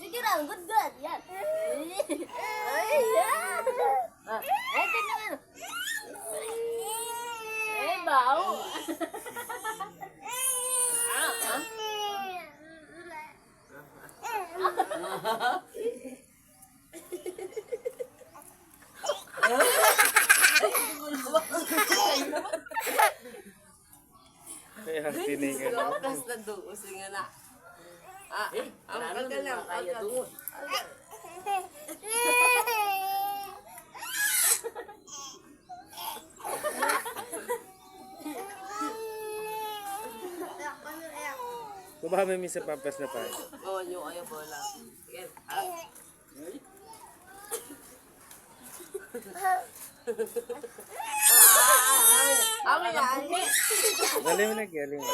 Sige lang, good. Yan. Ay, yan. Ay, tingnan. Ay, bau. Kaya tiningan. Lokas na doon. Sige na. Ang lang. Kaya doon. Kumaha may misa pampers na pa. Oo, yung ayaw bola. Sige. Amin na. Galing mo na, galing mo.